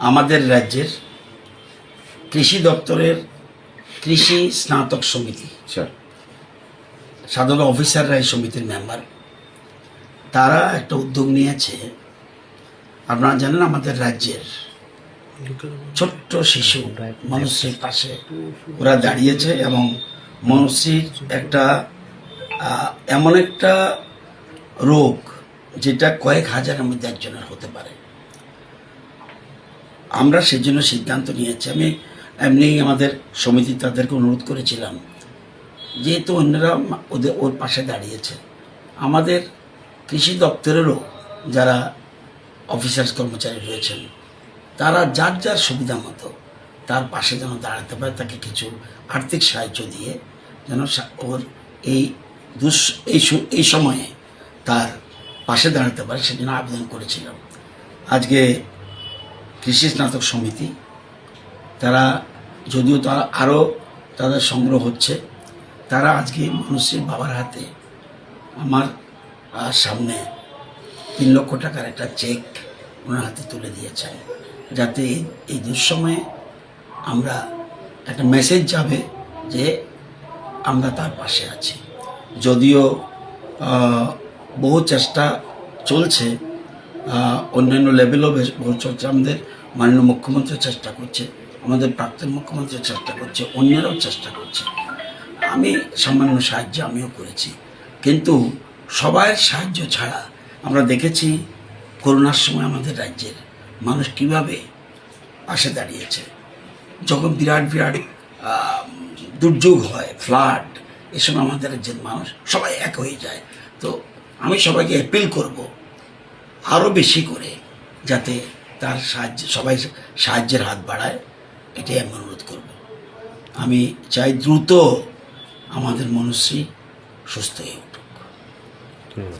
আমাদের রাজ্যের কৃষি দপ্তরের কৃষি স্নাতক সমিতি সাধারণ অফিসাররা এই সমিতির মেম্বার, তারা একটা উদ্যোগ নিয়েছে। আপনারা জানেন আমাদের রাজ্যের ছোট্ট শিশু মনুশ্রীর পাশে ওরা দাঁড়িয়েছে এবং মনুশ্রীর একটা এমন একটা রোগ যেটা কয়েক হাজারের মধ্যে একজনের হতে পারে। আমরা সেজন্য সিদ্ধান্ত নিয়েছি। আমি এমনি আমাদের সমিতি তাদেরকে অনুরোধ করেছিলাম, যেহেতু অন্যরা ওর পাশে দাঁড়িয়েছে, আমাদের কৃষি দপ্তরেরও যারা অফিসার্স কর্মচারী রয়েছেন তারা যার যার সুবিধা মতো তার পাশে যেন দাঁড়াতে পারে, তাকে কিছু আর্থিক সাহায্য দিয়ে যেন ওর এই সময়ে তার পাশে দাঁড়াতে পারে, সেজন্য আবেদন করেছিলাম। আজকে কৃষি স্নাতক সমিতি তারা, যদিও তারা আরও তাদের সংগ্রহ হচ্ছে, তারা আজকে মনুশ্রীর বাবার হাতে আমার সামনে 3 লক্ষ টাকার একটা চেক ওনার হাতে তুলে দিয়েছেন, যাতে এই দুঃসময়ে আমরা একটা মেসেজ যাবে যে আমরা তার পাশে আছি। যদিও বহু চেষ্টা চলছে, অন্যান্য লেভেলও বহু চলছে, আমাদের মাননীয় মুখ্যমন্ত্রী চেষ্টা করছে, আমাদের প্রাক্তন মুখ্যমন্ত্রী চেষ্টা করছে, অন্যরাও চেষ্টা করছে। আমি সামান্য সাহায্য আমিও করেছি, কিন্তু সবার সাহায্য ছাড়া আমরা দেখেছি করোনার সময় আমাদের রাজ্যের মানুষ কীভাবে পাশে দাঁড়িয়েছে। যখন বিরাট বিরাট দুর্যোগ হয়, ফ্লাড, এ সময় আমাদের রাজ্যের মানুষ সবাই এক হয়ে যায়। তো আমি সবাইকে অ্যাপিল করব আরও বেশি করে যাতে তার সবাই সাহায্যের হাত বাড়ায়, এটাই আমি অনুরোধ করব। আমি চাই দ্রুত আমাদের মনুশ্রী সুস্থ হয়ে উঠুক।